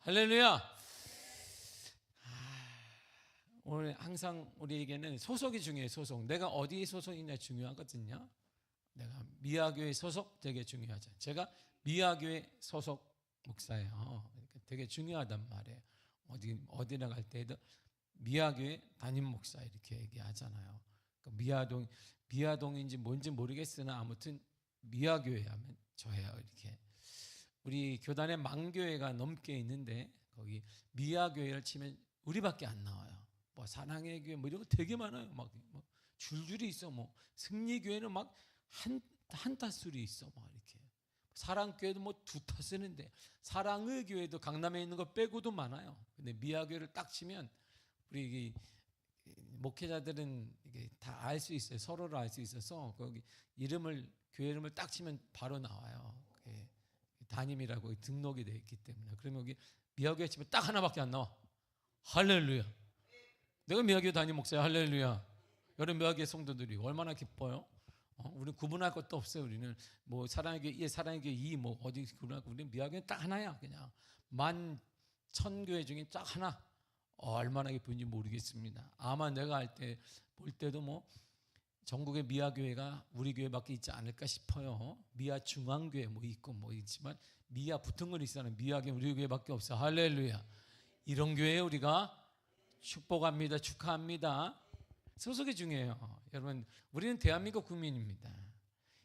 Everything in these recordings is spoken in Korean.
할렐루야. 오늘 항상 우리에게는 소속이 중요해요. 소속. 내가 어디에 소속이냐 중요하거든요. 내가 미아교회 소속 되게 중요하죠. 제가 미아교회 소속 목사예요. 그러니까 되게 중요하단 말이에요. 어디 나갈 때에도 미아교회 담임 목사 이렇게 얘기하잖아요. 그러니까 미아동인지 뭔지 모르겠으나 아무튼 미아교회 하면 저예요. 이렇게 우리 교단에 망교회가 넘게 있는데 거기 미아교회를 치면 우리밖에 안 나와요. 뭐 사랑의 교회 뭐 이런 거 되게 많아요. 막 줄줄이 있어. 뭐 승리교회는 막 한 타수리 있어. 막 이렇게 사랑교회도 뭐 두 타수는데 사랑의 교회도 강남에 있는 거 빼고도 많아요. 근데 미아교회를 딱 치면 우리 목회자들은 이게 다 알 수 있어요. 서로를 알 수 있어서 거기 교회 이름을 딱 치면 바로 나와요. 담임이라고 등록이 되어 있기 때문에. 그러면 여기 미아교회 치면 딱 하나밖에 안 나와. 할렐루야. 내가 미아교회 담임 목사야. 할렐루야. 여러 미아교회 성도들이 얼마나 기뻐요. 우리는 구분할 것도 없어요. 우리는 뭐 사랑의 교회 1, 사랑의 교회 2, 뭐 어디 구분하고 우리는 미아교회는 딱 하나야. 그냥 10,000교회 중에 딱 하나. 얼마나 기쁜지 모르겠습니다. 아마 내가 볼 때도 뭐 전국의 미아교회가 우리 교회밖에 있지 않을까 싶어요. 미아 중앙교회 뭐 있고 뭐 있지만 미아 붙은 건 있어요. 미아교회 우리 교회밖에 없어. 할렐루야. 이런 교회에 우리가 축복합니다. 축하합니다. 소속이 중요해요. 여러분, 우리는 대한민국 국민입니다.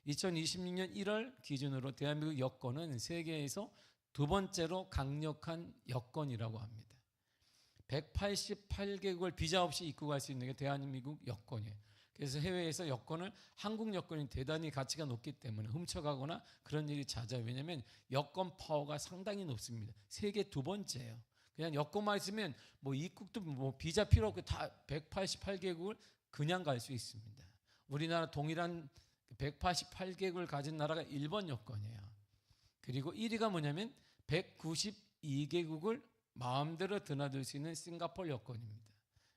2026년 1월 기준으로 대한민국 여권은 세계에서 두 번째로 강력한 여권이라고 합니다. 188개국을 비자 없이 입국할 수 있는 게 대한민국 여권이에요. 그래서 해외에서 여권을 한국 여권이 대단히 가치가 높기 때문에 훔쳐가거나 그런 일이 잦아요. 왜냐하면 여권 파워가 상당히 높습니다. 세계 두 번째예요. 그냥 여권만 있으면 뭐 입국도 뭐 비자 필요 없고 다 188개국을 그냥 갈 수 있습니다. 우리나라 동일한 188개국을 가진 나라가 일본 여권이에요. 그리고 1위가 뭐냐면 192개국을 마음대로 드나들 수 있는 싱가포르 여권입니다.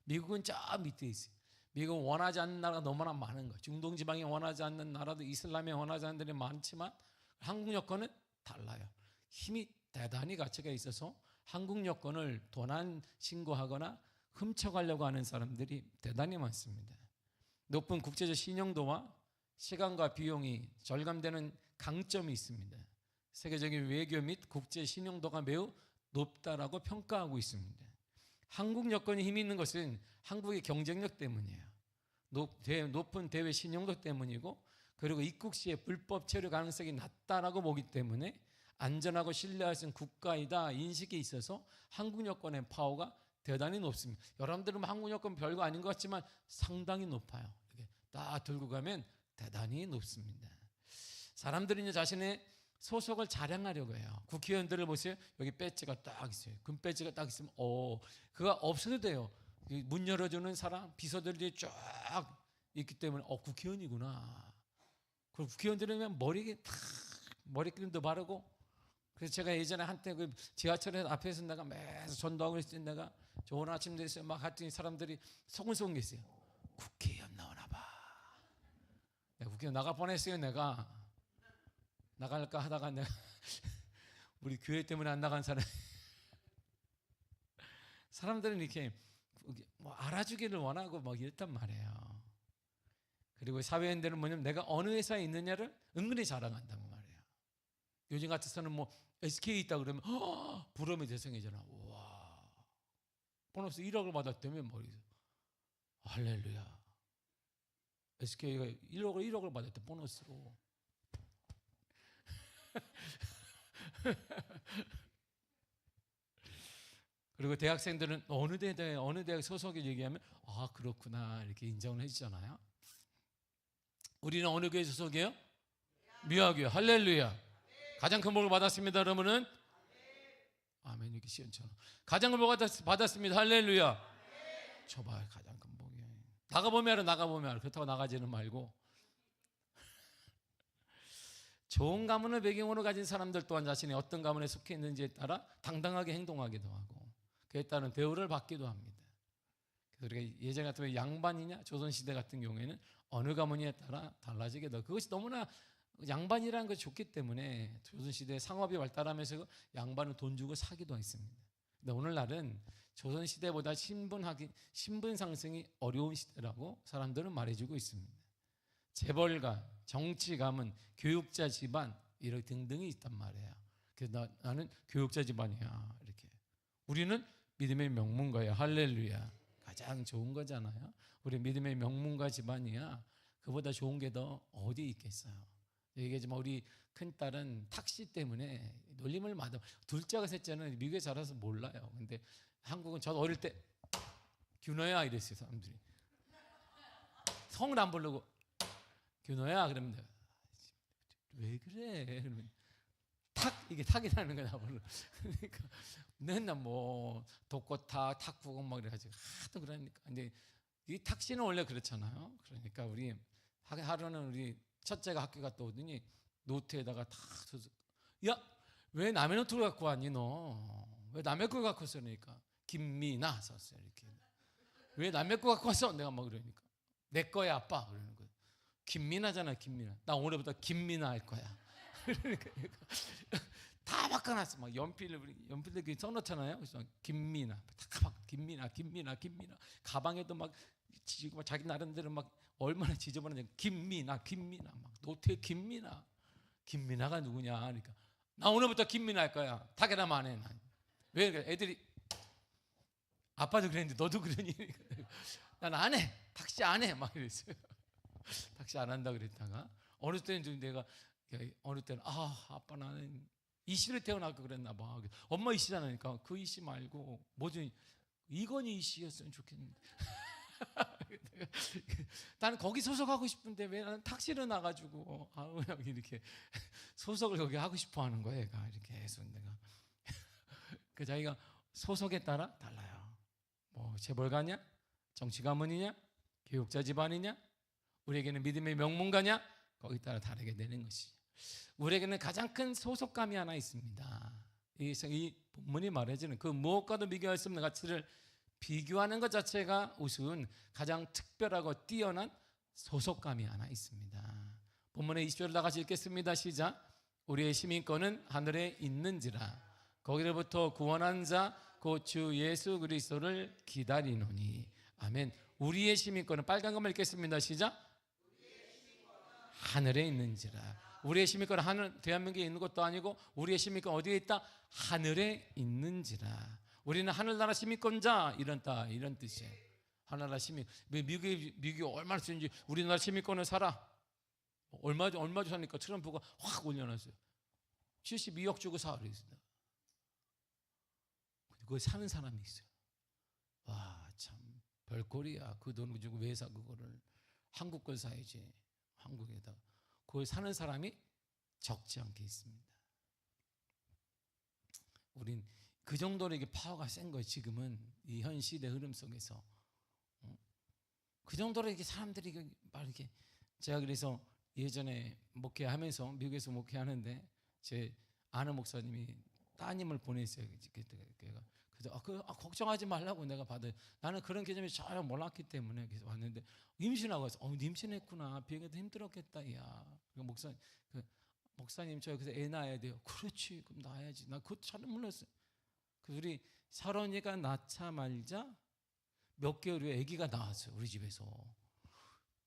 미국은 저 밑에 있어요. 미국은 원하지 않는 나라가 너무나 많은 거예요. 중동 지방에 원하지 않는 나라도 이슬람에 원하지 않는 데는 많지만 한국 여권은 달라요. 힘이 대단히 가치가 있어서 한국 여권을 도난 신고하거나 훔쳐가려고 하는 사람들이 대단히 많습니다. 높은 국제적 신용도와 시간과 비용이 절감되는 강점이 있습니다. 세계적인 외교 및 국제 신용도가 매우 높다라고 평가하고 있습니다. 한국 여권이 힘이 있는 것은 한국의 경쟁력 때문이에요. 높은 대외 신용도 때문이고, 그리고 입국 시에 불법 체류 가능성이 낮다라고 보기 때문에 안전하고 신뢰할 수 있는 국가이다 인식이 있어서 한국 여권의 파워가 대단히 높습니다. 여러분들은 한국 여권 별거 아닌 것 같지만 상당히 높아요. 이렇게 딱 들고 가면 대단히 높습니다. 사람들이 이제 자신의 소속을 자랑하려고 해요. 국회의원들을 보세요. 여기 배지가 딱 있어요. 금 배지가 딱 있으면 그거 없어도 돼요. 문 열어주는 사람, 비서들이 쫙 있기 때문에 국회의원이구나. 그리고 국회의원들은 그냥 머리기름도 바르고. 그래서 제가 예전에 한때 그 지하철에서 앞에서 내가 매서 전도하고 있을 때 내가 좋은 아침 됐어요. 막 했더니 사람들이 소근소근 게 있어요. 국회의원 나오나 봐. 내가 국회의원 나갈 뻔했어요. 내가 나갈까 하다가 내가 우리 교회 때문에 안 나간 사람들은 이렇게 뭐 알아주기를 원하고 막 이랬단 말이에요. 그리고 사회인들은 뭐냐면 내가 어느 회사에 있느냐를 은근히 자랑한단 말이에요. 요즘 같아서는 뭐 SK에 있다 그러면 부러움이 대성이잖아. 와, 보너스 1억을 받았다면 머리에서 할렐루야. SK가 1억을 받았대 보너스로. 그리고 대학생들은 어느 대학 소속을 얘기하면 그렇구나 이렇게 인정을 해주잖아요. 우리는 어느 교회 소속이에요? 미아교회. 할렐루야. 가장 큰 복을 받았습니다. 여러분은 아멘. 이렇게 시원처럼 가장 큰 복을 받았습니다. 할렐루야. 줘봐요. 가장 큰 복이. 나가보면 알아. 그렇다고 나가지는 말고. 좋은 가문을 배경으로 가진 사람들 또한 자신이 어떤 가문에 속해 있는지에 따라 당당하게 행동하기도 하고 그에 따른 대우를 받기도 합니다. 그래서 우리가 예전 같으면 양반이냐 조선시대 같은 경우에는 어느 가문에 따라 달라지게 돼. 그것이 너무나 양반이라는 것이 좋기 때문에 조선시대 상업이 발달하면서 양반은 돈 주고 사기도 했습니다. 근데 오늘날은 조선 시대보다 신분 상승이 어려운 시대라고 사람들은 말해주고 있습니다. 재벌가, 정치 가문, 교육자 집안 이런 등등이 있단 말이에요. 그래서 나는 교육자 집안이야 이렇게. 우리는 믿음의 명문가야. 할렐루야. 가장 좋은 거잖아요. 우리 믿음의 명문가 집안이야. 그보다 좋은 게 더 어디 있겠어요. 얘기하지만 우리 큰딸은 탁시 때문에 놀림을 받아. 둘째가 셋째는 미국에 자라서 몰라요. 근데 한국은 저 어릴 때 규노야 이랬어요. 사람들이 성을 안 부르고 규노야 그러면 내가 왜 그래? 그러면 이게 탁이라는 거야. 그러니까 맨날 뭐 독거탁, 탁구공 막 이래가지고 하도 그러니까. 근데 이 탁시는 원래 그렇잖아요. 그러니까 우리 하루는 우리 첫째가 학교 갔다 오더니 노트에다가 다 써서 야, 왜 남의 노트를 갖고 왔니 너? 왜 남의 걸 갖고 왔어? 그러니까 김미나 썼어요. 이렇게. 왜 남의 거 갖고 왔어? 내가 막 그러니까 내 거야 아빠 그러는 거예요. 김미나잖아. 김미나. 나 오늘부터 김미나 할 거야. 그러니까 다 바꿔놨어. 막 연필들 써놓잖아요. 그래서 김미나, 다 김미나. 가방에도 막 지지고 자기 나름대로 막 얼마나 지저분한지 김미나 막 노트에 김미나가 누구냐? 그러니까 나 오늘부터 김미나 할 거야. 타게나만 해. 왜? 애들이 아빠도 그랬는데 너도 그러니? 난 안 해. 탁시 안 해. 막 이랬어요. 탁시 안 한다 그랬다가 어느 때는 좀 내가 어느 때는 아빠 나는 이씨를 태어나고 그랬나 봐. 엄마 이씨잖아니까 그 이씨 말고 뭐든 이건희 이씨였으면 좋겠는데. 나는 거기 소속하고 싶은데 왜 나는 탁시를 나가지고 여기 이렇게 소속을 거기 하고 싶어 하는 거야. 얘가 이렇게 해서 내가 그 자기가 소속에 따라 달라요. 뭐 재벌가냐, 정치 가문이냐, 교육자 집안이냐, 우리에게는 믿음의 명문가냐, 거기에 따라 다르게 되는 것이. 우리에게는 가장 큰 소속감이 하나 있습니다. 이 본문이 말해주는 그 무엇과도 비교할 수 없는 가치를 비교하는 것 자체가 우스운 가장 특별하고 뛰어난 소속감이 하나 있습니다. 본문의 20절을 다 같이 읽겠습니다. 시작. 우리의 시민권은 하늘에 있는지라 거기로부터 구원한 자 곧 주 예수 그리스도를 기다리노니. 아멘. 우리의 시민권은 빨간 것만 읽겠습니다. 시작. 하늘에 있는지라. 우리의 시민권은 하늘 대한민국에 있는 것도 아니고 우리의 시민권 어디에 있다? 하늘에 있는지라. 우리는 하늘나라 시민권자 이런 뜻이에요. 하늘나라 시민. 미국이 얼마나 쓰는지 우리나라 시민권을 사라. 얼마 주고 사니까 트럼프가 확 올려놨어요. 72억 주고 사 그랬습니다. 그거 사는 사람이 있어요. 와, 참 별꼴이야. 그 돈 주고 왜 사 그거를? 한국 걸 사야지. 한국에다. 그걸 사는 사람이 적지 않게 있습니다. 우린 그 정도로 이게 파워가 센 거예요. 지금은 이 현 시대 흐름 속에서 그 정도로 이게 사람들이 막 이렇게. 제가 그래서 예전에 목회하면서 미국에서 목회하는데 제 아는 목사님이 따님을 보냈어요. 그래서 걱정하지 말라고 내가 받아요. 나는 그런 개념이 전혀 몰랐기 때문에 그래서 왔는데 임신하고 와서 임신했구나. 비행기도 힘들었겠다. 야, 목사님 저 여기서 애 낳아야 돼요. 그렇지, 그럼 낳아야지. 나 그것도 잘 몰랐어요. 우리 사런이가 낳자마자 몇 개월 후에 아기가 나왔어요. 우리 집에서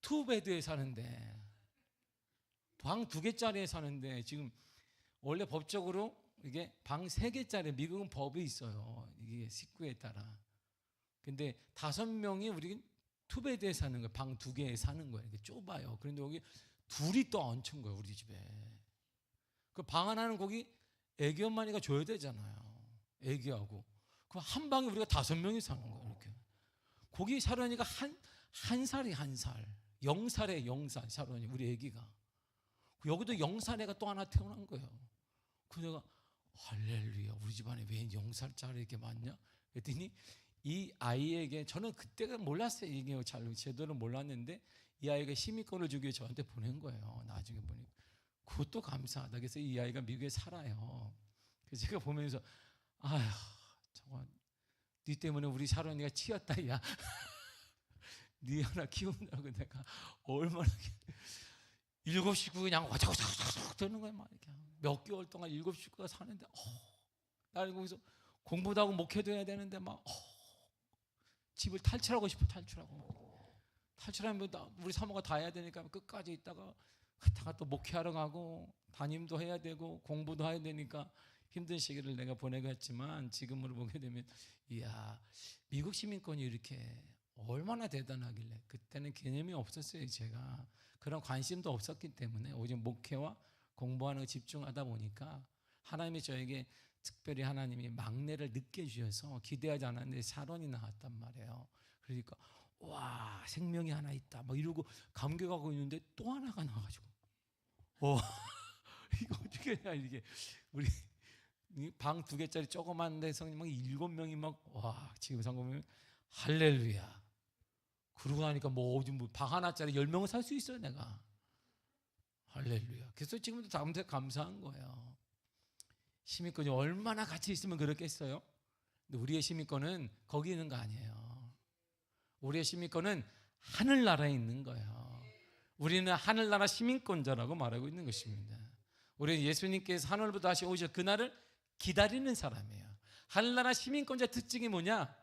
투베드에 사는데 방 2개짜리에 사는데 지금 원래 법적으로 이게 방 3개짜리 미국은 법이 있어요. 이게 식구에 따라. 근데 5명이 우리 투베드에 사는 거예요. 방 2개에 사는 거예요. 이게 좁아요. 그런데 여기 둘이 또 얹힌 거예요. 우리 집에. 그 방 하나는 거기 애기 엄마니까 줘야 되잖아요. 애기하고. 그럼 한 방에 우리가 5명이 사는 거예요. 이렇게. 거기 사런이가 한 살이 한 살. 0살에 0살 사런이 우리 애기가. 여기도 0살 애가 또 하나 태어난 거예요. 그 내가 할렐루야, 우리 집안에 왜 0살짜리 이렇게 많냐? 그랬더니 이 아이에게 저는 그때가 몰랐어요. 이게 잘 제대로 몰랐는데 이 아이가 시민권을 주기 위해 저한테 보낸 거예요. 나중에 보니까 그것도 감사하다. 그래서 이 아이가 미국에 살아요. 그래서 제가 보면서 아휴, 정말 네 때문에 우리 사런이가 치였다. 야, 네 하나 키운다고 내가 얼마나 7 식구 그냥 와자와자 되는 거야. 막 이렇게 몇 개월 동안 7 식구가 사는데 나를 거기서 공부도 하고 목회도 해야 되는데 막 집을 탈출하고 싶어. 탈출하면 우리 사모가 다 해야 되니까 끝까지 있다가 또 목회하러 가고 담임도 해야 되고 공부도 해야 되니까 힘든 시기를 내가 보내고 했지만 지금으로 보게 되면 이야, 미국 시민권이 이렇게 얼마나 대단하길래. 그때는 개념이 없었어요. 제가 그런 관심도 없었기 때문에 오직 목회와 공부하는 거 집중하다 보니까 하나님이 저에게 특별히 하나님이 막내를 늦게 주셔서 기대하지 않았는데 샤론이 나왔단 말이에요. 그러니까 와, 생명이 하나 있다 막 이러고 감격하고 있는데 또 하나가 나와가지고 이거 어떻게 해야. 이게 우리 방 2개짜리 조그만데 성님 막 7명이 막 와, 지금 상고면 할렐루야. 그러고 나니까 뭐 방 하나짜리 10명은 살 수 있어요 내가. 할렐루야. 그래서 지금도 감사한 거예요. 시민권이 얼마나 같이 있으면 그렇겠어요? 근데 우리의 시민권은 거기 있는 거 아니에요. 우리의 시민권은 하늘나라에 있는 거예요. 우리는 하늘나라 시민권자라고 말하고 있는 것입니다. 우리는 예수님께서 하늘부터 다시 오셔 그날을 기다리는 사람이에요. 하늘나라 시민권자 특징이 뭐냐?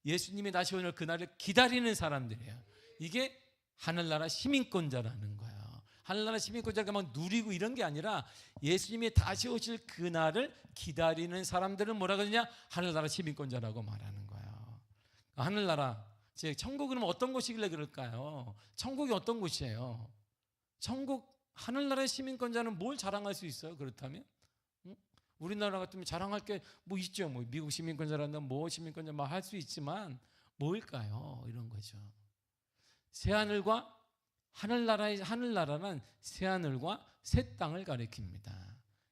예수님이 다시 오늘 그날을 기다리는 사람들이에요. 이게 하늘나라 시민권자라는 거예요. 하늘나라 시민권자가 막 누리고 이런 게 아니라 예수님이 다시 오실 그날을 기다리는 사람들은 뭐라 그러냐? 하늘나라 시민권자라고 말하는 거예요. 하늘나라, 즉 천국은 어떤 곳이길래 그럴까요? 천국이 어떤 곳이에요? 천국 하늘나라의 시민권자는 뭘 자랑할 수 있어요? 그렇다면? 우리나라 같으면 자랑할 게 뭐 있죠. 뭐 미국 시민권자란다, 뭐 시민권자 뭐 할 수 있지만 뭘까요? 이런 거죠. 새하늘과 하늘나라는 새하늘과 새 땅을 가리킵니다.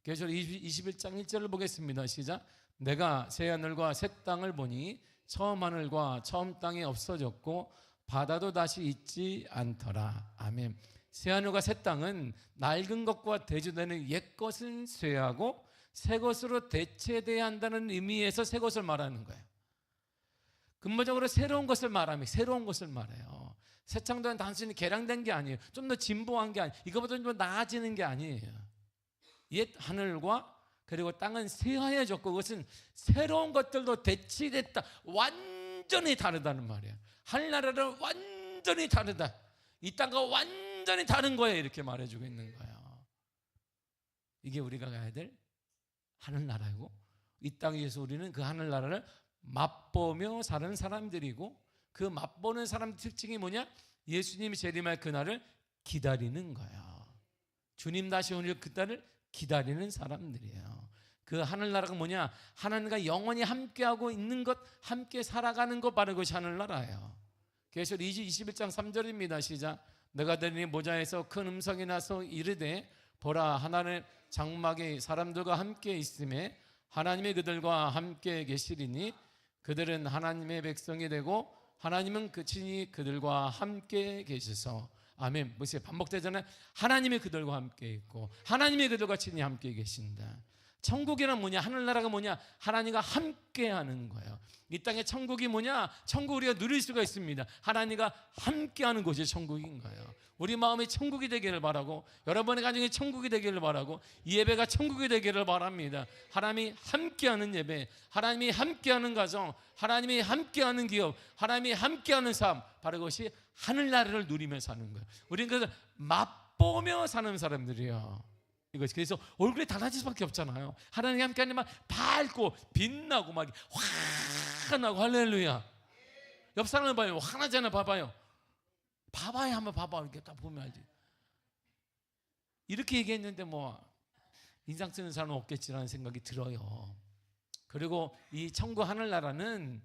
그래서 21장 1절을 보겠습니다. 시작. 내가 새하늘과 새 땅을 보니 처음 하늘과 처음 땅이 없어졌고 바다도 다시 있지 않더라. 아멘. 새하늘과 새 땅은 낡은 것과 대조되는 옛 것은 쇠하고 새 것으로 대체돼야 한다는 의미에서 새 것을 말하는 거예요. 근본적으로 새로운 것을 말하면 새로운 것을 말해요. 새 창조는 단순히 개량된 게 아니에요. 좀 더 진보한 게 아니에요. 이거보다 좀 나아지는 게 아니에요. 옛 하늘과 그리고 땅은 새하얘졌고 그것은 새로운 것들도 대치됐다. 완전히 다르다는 말이에요. 하늘나라는 완전히 다르다. 이 땅과 완전히 다른 거예요. 이렇게 말해주고 있는 거예요. 이게 우리가 가야 될 하늘나라이고 이 땅에서 우리는 그 하늘나라를 맛보며 사는 사람들이고 그 맛보는 사람 특징이 뭐냐? 예수님이 재림할 그날을 기다리는 거예요. 주님 다시 오실 그날을 기다리는 사람들이에요. 그 하늘나라가 뭐냐? 하나님과 영원히 함께하고 있는 것, 함께 살아가는 것, 바로 그것이 하늘나라예요. 그래서 21장 3절입니다. 시작. 내가 들으니 모자에서 큰 음성이 나서 이르되 보라, 하나님의 장막이 사람들과 함께 있음에 하나님이 그들과 함께 계시리니 그들은 하나님의 백성이 되고 하나님은 그 친히 그들과 함께 계셔서. 아멘. 무슨 반복되잖아요. 하나님이 그들과 함께 있고 하나님이 그들과 친히 함께 계신다. 천국이란 뭐냐? 하늘나라가 뭐냐? 하나님과 함께하는 거예요. 이 땅의 천국이 뭐냐? 천국 우리가 누릴 수가 있습니다. 하나님과 함께하는 곳이 천국인 거예요. 우리 마음이 천국이 되기를 바라고 여러분의 가정이 천국이 되기를 바라고 이 예배가 천국이 되기를 바랍니다. 하나님이 함께하는 예배, 하나님이 함께하는 가정, 하나님이 함께하는 기업, 하나님이 함께하는 삶, 바로 그것이 하늘나라를 누리며 사는 거예요. 우리는 그래서 맛보며 사는 사람들이에요. 이것이 그래서 얼굴이 달라질 수밖에 없잖아요. 하나님이 함께하는 막 밝고 빛나고 막 환하고 할렐루야. 옆 사람을 봐요. 환하잖아. 봐봐요. 한번 봐봐. 이렇게 딱 보면 알지. 이렇게 얘기했는데 뭐 인상 쓰는 사람은 없겠지라는 생각이 들어요. 그리고 이 천국 하늘나라는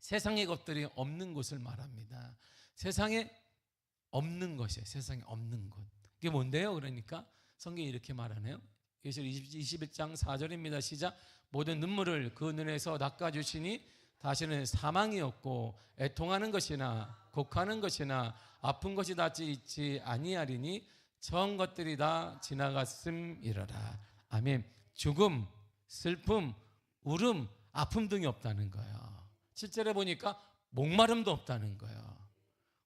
세상의 것들이 없는 곳을 말합니다. 세상에 없는 것이에요. 세상에 없는 것. 이게 뭔데요? 그러니까 성경이 이렇게 말하네요. 예시록 21장 4절입니다. 시작. 모든 눈물을 그 눈에서 닦아주시니 다시는 사망이 없고 애통하는 것이나 곡하는 것이나 아픈 것이 닿지 있지 아니하리니 전 것들이 다 지나갔음이러라. 아멘. 죽음, 슬픔, 울음, 아픔 등이 없다는 거예요. 실제로 보니까 목마름도 없다는 거예요.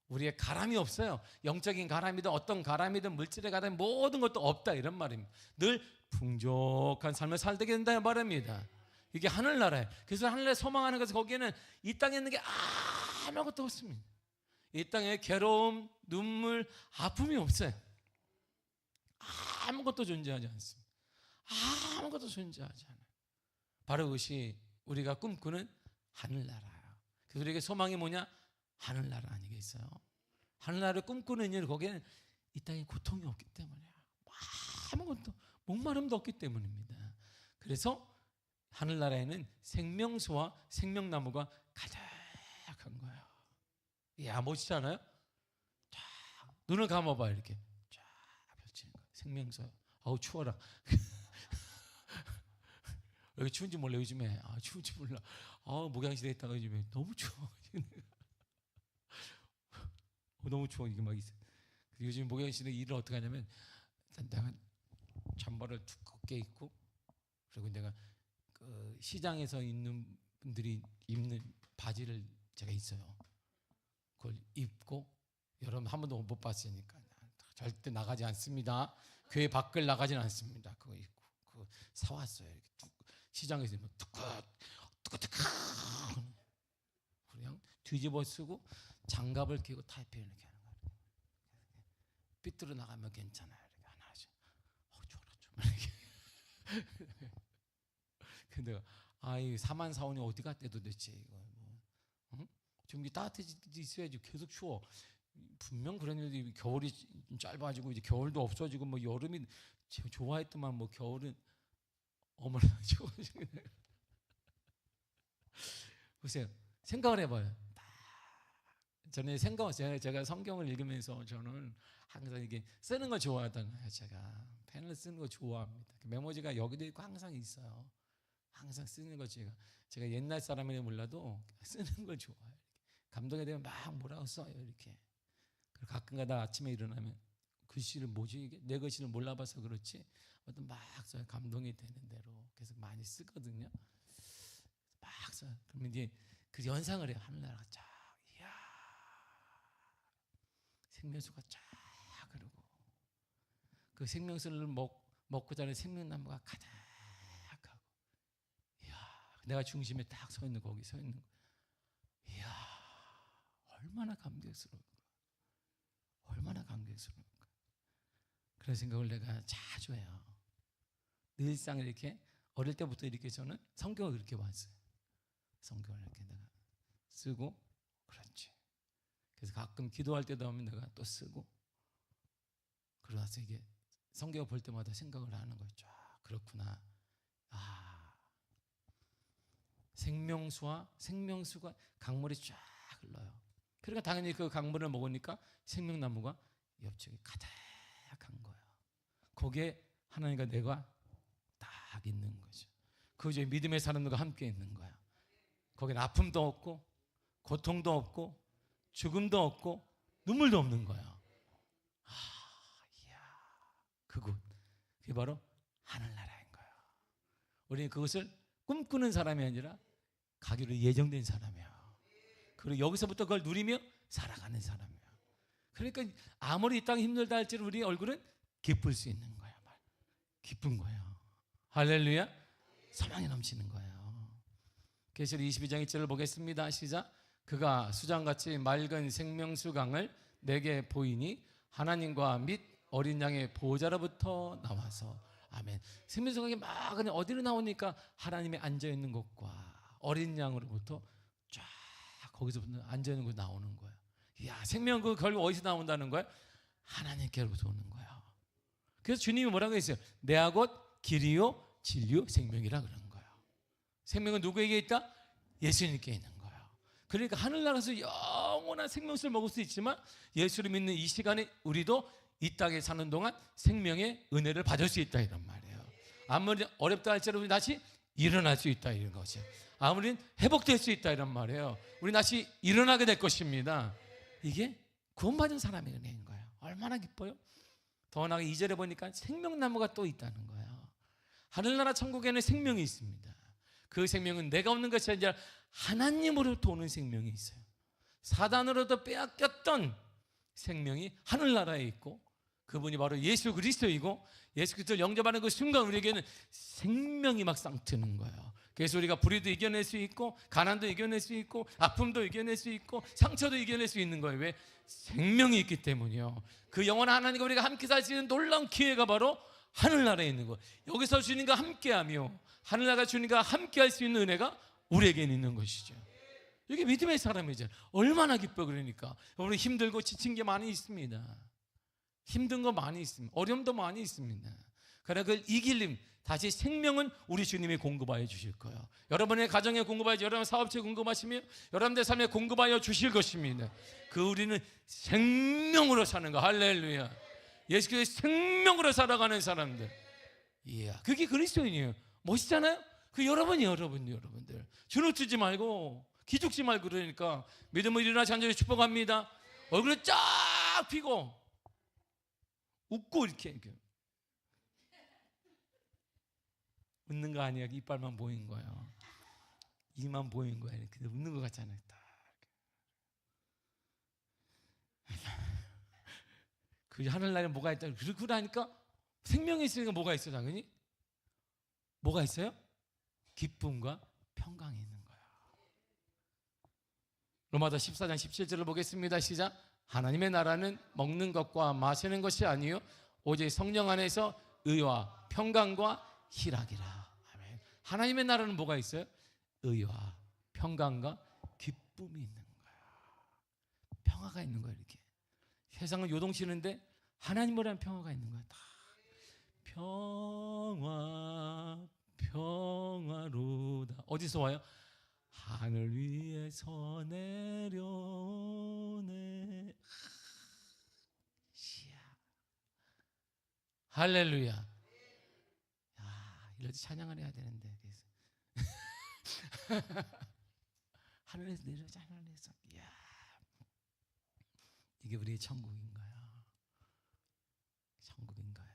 우리의 가람이 없어요. 영적인 가람이든 어떤 가람이든 물질의 가람이든 모든 것도 없다 이런 말입니다. 늘 풍족한 삶을 살게 된다는 말입니다. 이게 하늘나라예요. 그래서 하늘나라에 소망하는 것은 거기에는 이 땅에 있는 게 아무것도 없습니다. 이 땅에 괴로움, 눈물, 아픔이 없어요. 아무것도 존재하지 않습니다. 아무것도 존재하지 않아요. 바로 그것이 우리가 꿈꾸는 하늘나라예요. 그래서 우리에게 소망이 뭐냐? 하늘나라 아니겠어요? 하늘나라를 꿈꾸는 일, 거기에는 이 땅에 고통이 없기 때문이에요. 아무것도, 목마름도 없기 때문입니다. 그래서 하늘나라에는 생명수와 생명나무가 가득한 거예요. 이야, 멋지지 않아요? 쫙 눈을 감아봐요. 이렇게 쫙 펼치는 거예요. 생명수. 아우 추워라. 여기 추운지 몰라 요즘에. 추운지 몰라. 목양실에 있다가 요즘에 너무 추워. 너무 추워 이게 막 있어. 요즘 목양실에 일을 어떻게 하냐면 일단 내가 잠바를 두껍게 입고, 그리고 내가 그 시장에서 있는 분들이 입는 바지를 제가 있어요. 그걸 입고, 여러분 한 번도 못 봤으니까 절대 나가지 않습니다. 교회 밖을 나가지는 않습니다. 그거 입고 그거 사왔어요. 이렇게 시장에서 뚜껑 그냥 뒤집어 쓰고 장갑을 끼고 타이핑 이렇게 하는 거예요. 삐뚤어 나가면 괜찮아요. 이렇게 하나 하죠. 좋아라 좀 이렇게. 근데 이 사만 사원이 어디 갔대 도대체 이거 뭐, 좀 따뜻해지지 있어야지. 계속 추워. 분명 그런 일이, 겨울이 짧아지고 이제 겨울도 없어지고 뭐 여름이 좋아했더만 뭐 겨울은 어머나 추워지고. 보세요. 생각을 해봐요. 저는 제가 성경을 읽으면서 저는 항상 이게 쓰는 걸 좋아하잖아요. 제가 펜을 쓰는 거 좋아합니다. 메모지가 여기도 있고 항상 있어요. 항상 쓰는 거 제가 옛날 사람이라 몰라도 쓰는 걸 좋아해요. 감동이 되면 막 뭐라고 써요. 이렇게. 그리고 가끔가다 아침에 일어나면 글씨를 뭐지 이게 내 글씨를 몰라봐서 그렇지 어떤 막 써요. 감동이 되는 대로. 그래서 많이 쓰거든요. 막 써요. 그러면 이제 그 연상을 해요. 하늘나라가 쫙, 이야, 생명수가 쫙 흐르고, 그 생명수를 먹고 자는 생명나무가 가득하고, 이야, 내가 중심에 딱 서 있는 거기 서 있는 거. 이야, 얼마나 감격스러울까. 얼마나 감격스러울까. 그런 생각을 내가 자주 해요. 늘상 이렇게 어릴 때부터 이렇게 저는 성경을 그렇게 봤어요. 성경을 이렇게 내가 쓰고, 그렇지. 그래서 가끔 기도할 때도 하면 내가 또 쓰고, 그러고 나서 이게 성경을 볼 때마다 생각을 하는 거예요. 쫙, 그렇구나. 생명수가 강물이 쫙 흘러요. 그러니까 당연히 그 강물을 먹으니까 생명나무가 옆쪽에 가득한 거예요. 거기에 하나님과 내가 딱 있는 거죠. 그 이제 믿음의 사람들과 함께 있는 거예요. 거기는 아픔도 없고 고통도 없고 죽음도 없고 눈물도 없는 거예요. 이야, 그곳, 그게 바로 하늘나라인 거예요. 우리는 그것을 꿈꾸는 사람이 아니라 가기로 예정된 사람이에요. 그리고 여기서부터 그걸 누리며 살아가는 사람이에요. 그러니까 아무리 이 땅이 힘들다 할지라도 우리 얼굴은 기쁠 수 있는 거예요. 기쁜 거예요. 할렐루야. 소망이 넘치는 거예요. 계시록 22장 1절을 보겠습니다. 시작. 그가 수장같이 맑은 생명수 강을 내게 보이니 하나님과 및 어린 양의 보호자로부터 나와서, 아멘. 생명수 강이 막 어디로 나오니까 하나님이 앉아있는 곳과 어린 양으로부터 쫙 거기서부터 앉아있는 곳 나오는 거예요. 이야, 생명 그 결국 어디서 나온다는 거예요? 하나님께로부터 오는 거예요. 그래서 주님이 뭐라고 했어요? 내가 곧 길이요 진리요 생명이라 그런 거예요. 생명은 누구에게 있다? 예수님께 있는 거예요. 그러니까 하늘나라에서 영원한 생명수를 먹을 수 있지만 예수를 믿는 이 시간에 우리도 이 땅에 사는 동안 생명의 은혜를 받을 수 있다 이런 말이에요. 아무리 어렵다 할지라도 우리 다시 일어날 수 있다 이런 거죠. 아무리 회복될 수 있다 이런 말이에요. 우리 다시 일어나게 될 것입니다. 이게 구원받은 사람의 은혜인 거예요. 얼마나 기뻐요. 더 나아가 2절에 보니까 생명나무가 또 있다는 거예요. 하늘나라 천국에는 생명이 있습니다. 그 생명은 내가 없는 것이 아니라 하나님으로부터 오는 생명이 있어요. 사단으로부터 빼앗겼던 생명이 하늘나라에 있고, 그분이 바로 예수 그리스도이고, 예수 그리스도를 영접하는 그 순간 우리에게는 생명이 막 쌍트는 거예요. 그래서 우리가 불의도 이겨낼 수 있고, 가난도 이겨낼 수 있고, 아픔도 이겨낼 수 있고, 상처도 이겨낼 수 있는 거예요. 왜? 생명이 있기 때문이요. 그 영원한 하나님과 우리가 함께 살 수 있는 놀라운 기회가 바로 하늘나라에 있는 거예요. 여기서 주님과 함께하며 하늘나라 주님과 함께할 수 있는 은혜가 우리에게는 있는 것이죠. 이게 믿음의 사람이죠. 얼마나 기뻐. 그러니까 우리 힘들고 지친 게 많이 있습니다. 힘든 거 많이 있습니다. 어려움도 많이 있습니다. 그러나 그걸 이길 힘, 다시 생명은 우리 주님이 공급하여 주실 거예요. 여러분의 가정에 공급하여, 여러분 사업체에 공급하시며 여러분들 삶에 공급하여 주실 것입니다. 그 우리는 생명으로 사는 거. 할렐루야. 예수 그리스도의 생명으로 살아가는 사람들. 이야, 그게 그리스도인이에요. 멋있잖아요. 그 여러분들 주눅들지 말고 기죽지 말고. 그러니까 믿음을 일어나 간절히 축복합니다. 얼굴을 쫙 펴고 웃고 이렇게 웃는 거 아니야. 이빨만 보이는 거예요. 이만 보이는 거야. 근데 웃는 거 같잖아요. 그 하늘나라에 뭐가 있다. 그러고 나니까 생명이 있으니까 뭐가 있어? 당연히 뭐가 있어요? 기쁨과 평강이 있는 거야. 로마서 14장 17절을 보겠습니다. 시작. 하나님의 나라는 먹는 것과 마시는 것이 아니요 오직 성령 안에서 의와 평강과 희락이라. 아멘. 하나님의 나라는 뭐가 있어요? 의와 평강과 기쁨이 있는 거야. 평화가 있는 거야. 이렇게 세상은 요동치는데 하나님으로 한 평화가 있는 거야. 다 평화로다. 어디서 와요? 하늘 위에서 내려오네. 할렐루야. 야, 이러지 찬양을 해야 되는데. 하늘에서 내려오자. 하늘에서. 이야, 이게 우리의 천국인가요? 천국인가요?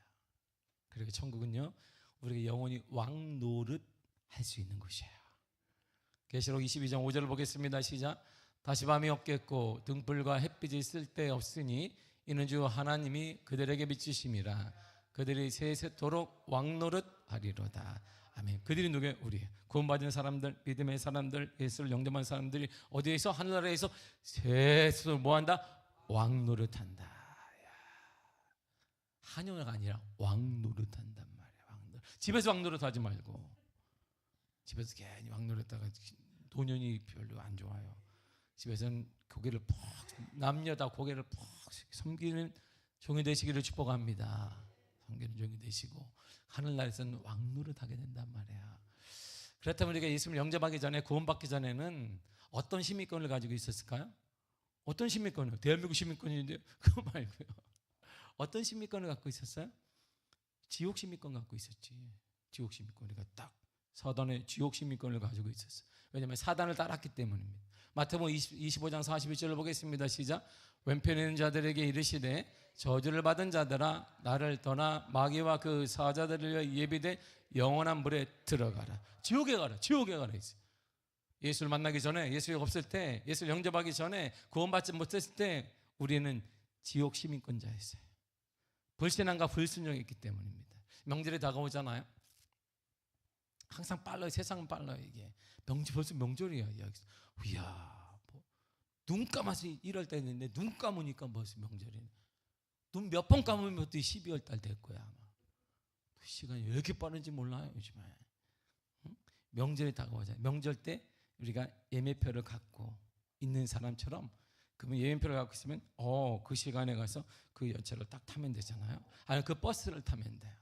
그리고 천국은요, 우리가 영원히 왕노릇 할 수 있는 곳이에요. 계시록 22장 5절을 보겠습니다. 시작. 다시 밤이 없겠고 등불과 햇빛이 쓸데없으니 이는 주 하나님이 그들에게 비치심이라. 그들이 세세토록 왕노릇 하리로다. 아멘. 그들이 누구예요? 우리 구원받은 사람들, 믿음의 사람들, 예수를 영접한 사람들이 어디에서? 하늘나라에서 세세토록 뭐한다? 왕노릇한다. 한영화가 아니라 왕노릇한단 말이야. 왕노릇. 집에서 왕노릇하지 말고, 집에서 괜히 왕노릇하다가 노년이 별로 안 좋아요. 집에서는 고개를 푹, 남녀 다 고개를 푹 섬기는 종이 되시기를 축복합니다. 섬기는 종이 되시고 하늘나라에서는 왕노릇하게 된단 말이야. 그렇다면 우리가 예수를 영접하기 전에, 구원받기 전에는 어떤 시민권을 가지고 있었을까요? 어떤 시민권을? 대한민국 시민권인데 그거 말고요. 어떤 시민권을 갖고 있었어요? 지옥 시민권 갖고 있었지. 지옥 시민권. 우리가 딱 사단의 지옥 시민권을 가지고 있었어요. 왜냐하면 사단을 따랐기 때문입니다. 마태복음 25장 41절을 보겠습니다. 시작. 왼편에 있는 자들에게 이르시되 저주를 받은 자들아 나를 떠나 마귀와 그 사자들을 예비된 영원한 물에 들어가라. 지옥에 가라. 지옥에 가라 했어요. 예수를 만나기 전에, 예수가 없을 때, 예수를 영접하기 전에, 구원받지 못했을 때 우리는 지옥 시민권자였어요. 불신앙과 불순종했기 때문입니다. 명절이 다가오잖아요. 항상 빨라요. 세상은 빨라요. 이게 벌써 명절이야. 이야, 눈 감아서 이럴 때 했는데 눈 감으니까 벌써 명절이네. 눈 몇 번 감으면 또 12월 달 될 거야 아마. 시간이 왜 이렇게 빠른지 몰라요 요즘에. 응? 명절이 다가오잖아요. 명절 때 우리가 예매표를 갖고 있는 사람처럼, 그러면 예매표를 갖고 있으면 그 시간에 가서 그 열차를 딱 타면 되잖아요. 아니 그 버스를 타면 돼요.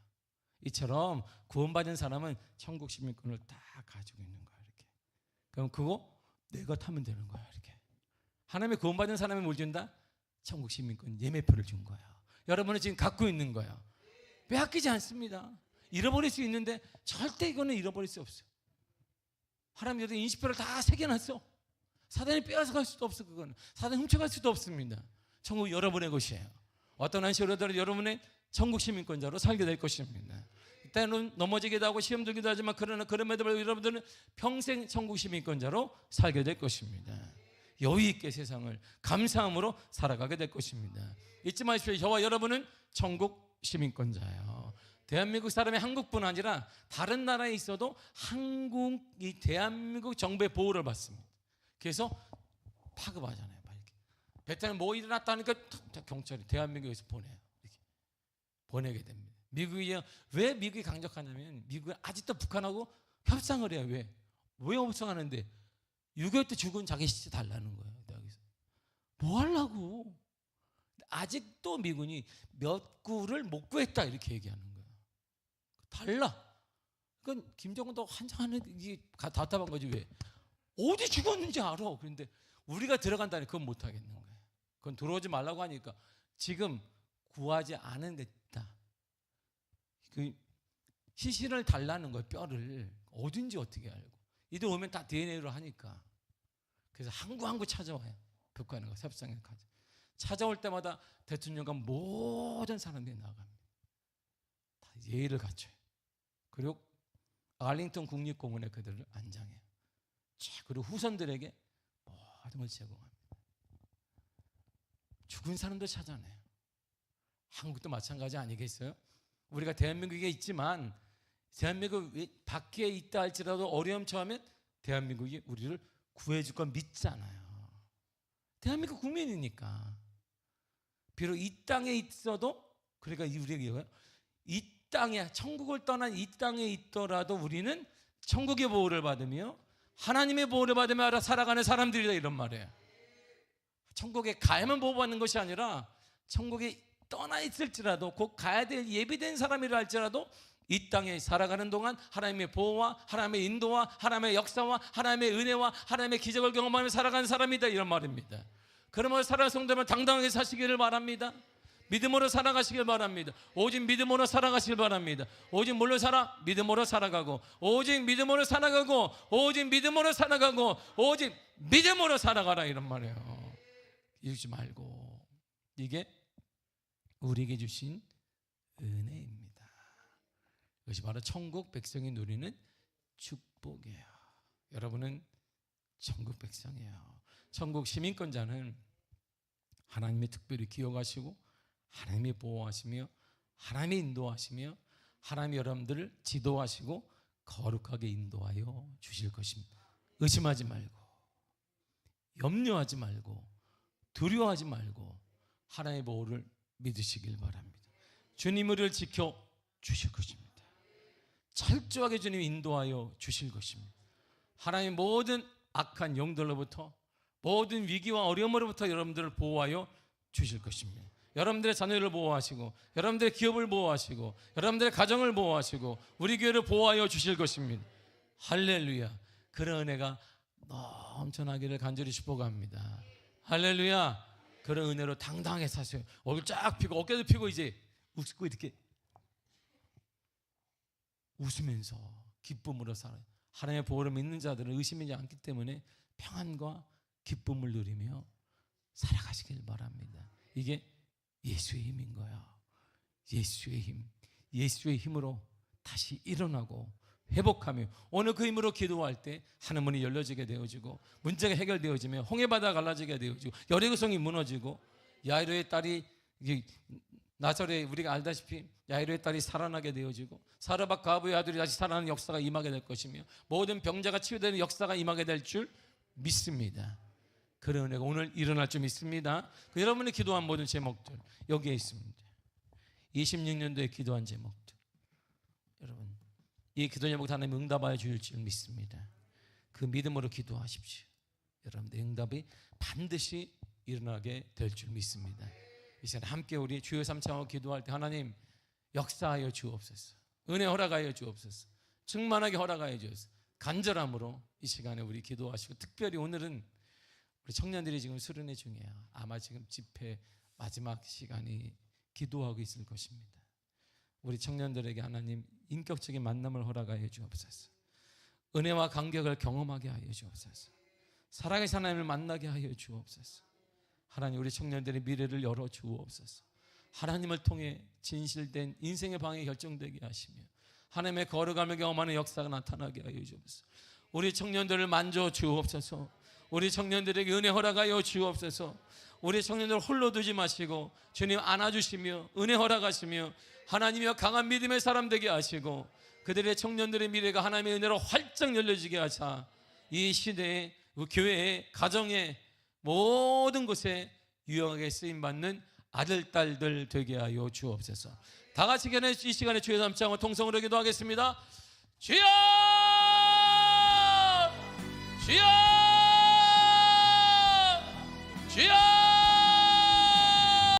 이처럼 구원받은 사람은 천국 시민권을 다 가지고 있는 거야. 이렇게. 그럼 그거 내가 타면 되는 거야. 이렇게. 하나님의 구원받은 사람이 뭘 준다? 천국 시민권 예매표를 준 거야. 여러분은 지금 갖고 있는 거야. 빼앗기지 않습니다. 잃어버릴 수 있는데 절대 이거는 잃어버릴 수 없어요. 하나님 여기 인식표를 다 새겨놨어. 사단이 빼앗아 갈 수도 없어. 그건 사단이 훔쳐갈 수도 없습니다. 천국 여러분의 것이에요. 어떤 한 시로라도 여러분의 천국 시민권자로 살게 될 것입니다. 때는 넘어지기도 하고 시험 들기도 하지만 그러나 그럼에도 불구하고 여러분들은 평생 천국 시민권자로 살게 될 것입니다. 여유 있게 세상을 감사함으로 살아가게 될 것입니다. 잊지 마십시오. 저와 여러분은 천국 시민권자예요. 대한민국 사람이 한국뿐 아니라 다른 나라에 있어도 이 대한민국 정부의 보호를 받습니다. 그래서 파급하잖아요. 이렇게 베트남에 뭐 일어났다니까 경찰이 대한민국에서 보내요. 이렇게 보내게 됩니다. 왜 미국이 강력하냐면 미국은 아직도 북한하고 협상을 해요. 왜 협상하는데 6.25 때 죽은 자기 시체 달라는 거예요. 여기서 뭐 하려고? 아직도 미군이 몇 구를 못 구했다 이렇게 얘기하는 거예요. 달라. 그건 김정은도 한장하는 이게 답답한 거지. 왜? 어디 죽었는지 알아. 그런데 우리가 들어간다니 그건 못 하겠는 거예요. 그건 들어오지 말라고 하니까 지금 구하지 않은 데 있다. 그 시신을 달라는 거예요. 뼈를 어딘지 어떻게 알고. 이들 오면 다 DNA로 하니까. 그래서 한 구 찾아와요. 북한과 협상에 가죠. 찾아올 때마다 대통령과 모든 사람들이 나갑니다. 다 예의를 갖춰요. 그리고 알링턴 국립공원에 그들을 안장해요. 그리고 후손들에게 모든 걸 제공합니다. 죽은 사람도 찾아내요. 한국도 마찬가지 아니겠어요? 우리가 대한민국에 있지만 대한민국 밖에 있다 할지라도 어려움 처하면 대한민국이 우리를 구해줄 건 믿잖아요. 대한민국 국민이니까. 비록 이 땅에 있어도, 그러니까 우리가 이 땅에, 천국을 떠난 이 땅에 있더라도 우리는 천국의 보호를 받으며 하나님의 보호를 받으며 살아가는 사람들이다, 이런 말이에요. 천국에 가야만 보호받는 것이 아니라 천국에 떠나 있을지라도 곧 가야 될 예비된 사람이라 할지라도 이 땅에 살아가는 동안 하나님의 보호와 하나님의 인도와 하나님의 역사와 하나님의 은혜와 하나님의 기적을 경험하며 살아가는 사람이다, 이런 말입니다. 그러므로 살아가는 성도면 당당하게 사시기를 바랍니다. 믿음으로 살아가시길 바랍니다. 오직 믿음으로 살아가시길 바랍니다. 오직 뭘로 살아? 믿음으로 살아가고, 오직 믿음으로 살아가고, 오직 믿음으로 살아가고, 오직 믿음으로 살아가라, 이런 말이에요. 잊지 말고. 이게 우리에게 주신 은혜입니다. 이것이 바로 천국 백성이 누리는 축복이에요. 여러분은 천국 백성이에요. 천국 시민권자는 하나님이 특별히 기억하시고 하나님이 보호하시며 하나님이 인도하시며 하나님이 여러분들을 지도하시고 거룩하게 인도하여 주실 것입니다. 의심하지 말고, 염려하지 말고, 두려워하지 말고 하나님의 보호를 믿으시길 바랍니다. 주님 우리를 지켜 주실 것입니다. 철저하게 주님이 인도하여 주실 것입니다. 하나님 모든 악한 영들로부터, 모든 위기와 어려움으로부터 여러분들을 보호하여 주실 것입니다. 여러분들의 자녀를 보호하시고, 여러분들의 기업을 보호하시고, 여러분들의 가정을 보호하시고, 우리 교회를 보호하여 주실 것입니다. 할렐루야. 그런 은혜가 넘쳐나기를 간절히 축복합니다. 할렐루야. 그런 은혜로 당당하게 사세요. 얼굴 쫙 펴고 어깨도 펴고 이제 웃고 이렇게 웃으면서 기쁨으로 살아요. 하나님의 보호를 믿는 자들은 의심하지 않기 때문에 평안과 기쁨을 누리며 살아가시길 바랍니다. 이게 예수의 힘인 거야. 예수의 힘. 예수의 힘으로 다시 일어나고 회복하며 오늘 그 힘으로 기도할 때 하늘문이 열려지게 되어지고 문제가 해결되어지며 홍해바다가 갈라지게 되어지고 여리고성이 무너지고 야이로의 딸이 나사렛, 우리가 알다시피 야이로의 딸이 살아나게 되어지고 사르밧 과부의 아들이 다시 살아나는 역사가 임하게 될 것이며 모든 병자가 치유되는 역사가 임하게 될 줄 믿습니다. 그런 은혜가 오늘 일어날 줄 믿습니다. 여러분이 기도한 모든 제목들 여기에 있습니다. 26년도에 기도한 제목들, 여러분 이 기도 제목 하나님 응답하여 주실 줄 믿습니다. 그 믿음으로 기도하십시오. 여러분들 응답이 반드시 일어나게 될 줄 믿습니다. 이 시간 함께 우리 주여 삼창하고 기도할 때 하나님 역사하여 주옵소서, 은혜 허락하여 주옵소서, 충만하게 허락하여 주옵소서. 간절함으로 이 시간에 우리 기도하시고, 특별히 오늘은 우리 청년들이 지금 수련회 중이에요. 아마 지금 집회 마지막 시간이 기도하고 있을 것입니다. 우리 청년들에게 하나님 인격적인 만남을 허락하여 주옵소서, 은혜와 감격을 경험하게 하여 주옵소서, 살아계신 하나님을 만나게 하여 주옵소서. 하나님 우리 청년들의 미래를 열어 주옵소서. 하나님을 통해 진실된 인생의 방향이 결정되게 하시며 하나님의 거룩함을 경험하는 역사가 나타나게 하여 주옵소서. 우리 청년들을 만져 주옵소서. 우리 청년들에게 은혜 허락하여 주옵소서. 우리 청년들 홀로 두지 마시고 주님 안아주시며 은혜 허락하시며 하나님이여 강한 믿음의 사람 되게 하시고 그들의 청년들의 미래가 하나님의 은혜로 활짝 열려지게 하사 이 시대에 교회에 가정에 모든 곳에 유용하게 쓰임받는 아들 딸들 되게 하여 주옵소서. 다 같이 이 시간에 주의 담창과 통성으로 기도하겠습니다. 주여 주여